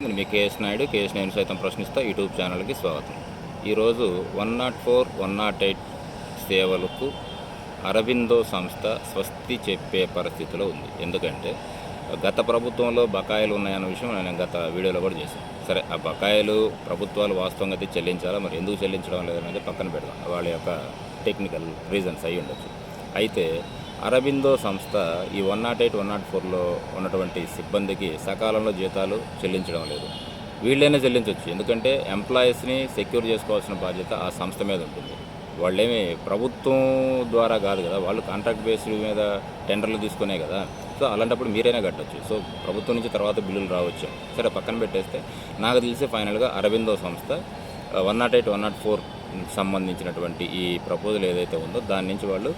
నేను మీ KS Naidu. KS నేను సైతం ప్రశ్నిస్తా యూట్యూబ్ ఛానల్కి స్వాగతం. ఈరోజు 104, 108 సేవలకు అరబిందో సంస్థ స్వస్తి చెప్పే పరిస్థితిలో ఉంది. ఎందుకంటే గత ప్రభుత్వంలో బకాయిలు ఉన్నాయన్న విషయం నేను గత వీడియోలో కూడా చేశాను. సరే, ఆ బకాయిలు ప్రభుత్వాలు వాస్తవంగా అయితే చెల్లించాలా, మరి ఎందుకు చెల్లించడం లేదనేది పక్కన పెడదాం. వాళ్ళ యొక్క టెక్నికల్ రీజన్స్ అయి ఉండొచ్చు. అయితే అరబిందో సంస్థ ఈ 108, 104లో ఉన్నటువంటి సిబ్బందికి సకాలంలో జీతాలు చెల్లించడం లేదు. వీళ్ళైనా చెల్లించవచ్చు, ఎందుకంటే ఎంప్లాయీస్ని సెక్యూర్ చేసుకోవాల్సిన బాధ్యత ఆ సంస్థ మీద ఉంటుంది. వాళ్ళేమి ప్రభుత్వం ద్వారా కాదు కదా, వాళ్ళు కాంట్రాక్ట్ బేస్డ్ మీద టెండర్లు తీసుకునే కదా. సో అలాంటప్పుడు మీరైనా కట్టచ్చు. సో ప్రభుత్వం నుంచి తర్వాత బిల్లులు రావచ్చు. సరే, పక్కన పెట్టేస్తే నాకు తెలిసి ఫైనల్గా అరబిందో సంస్థ 108, 104 సంబంధించినటువంటి ఈ ప్రపోజల్ ఏదైతే ఉందో దాని నుంచి వాళ్ళు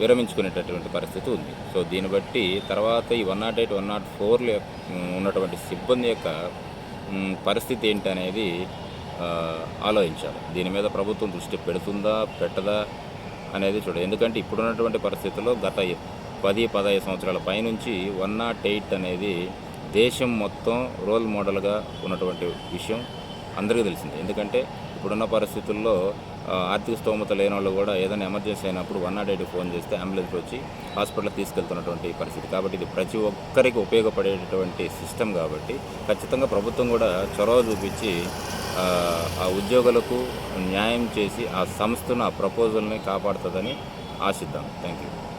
విరమించుకునేటటువంటి పరిస్థితి ఉంది. సో దీన్ని బట్టి తర్వాత ఈ 108, 104 ఉన్నటువంటి సిబ్బంది యొక్క పరిస్థితి ఏంటి అనేది ఆలోచించాలి. దీని మీద ప్రభుత్వం దృష్టి పెడుతుందా పెట్టదా అనేది చూడాలి. ఎందుకంటే ఇప్పుడున్నటువంటి పరిస్థితుల్లో గత 10-15 సంవత్సరాల పైనుంచి 108 అనేది దేశం మొత్తం రోల్ మోడల్గా ఉన్నటువంటి విషయం అందరికీ తెలిసిందే. ఎందుకంటే ఇప్పుడున్న పరిస్థితుల్లో ఆర్థిక స్తోమత లేని వాళ్ళు కూడా ఏదైనా ఎమర్జెన్సీ అయినప్పుడు 108 ఫోన్ చేస్తే అంబులెన్స్ వచ్చి హాస్పిటల్కి తీసుకెళ్తున్నటువంటి పరిస్థితి. కాబట్టి ఇది ప్రతి ఒక్కరికి ఉపయోగపడేటటువంటి సిస్టమ్ కాబట్టి ఖచ్చితంగా ప్రభుత్వం కూడా చొరవ చూపించి ఆ ఉద్యోగులకు న్యాయం చేసి ఆ సంస్థను, ఆ ప్రపోజల్ని కాపాడుతుందని ఆశిద్దాం. Thank you.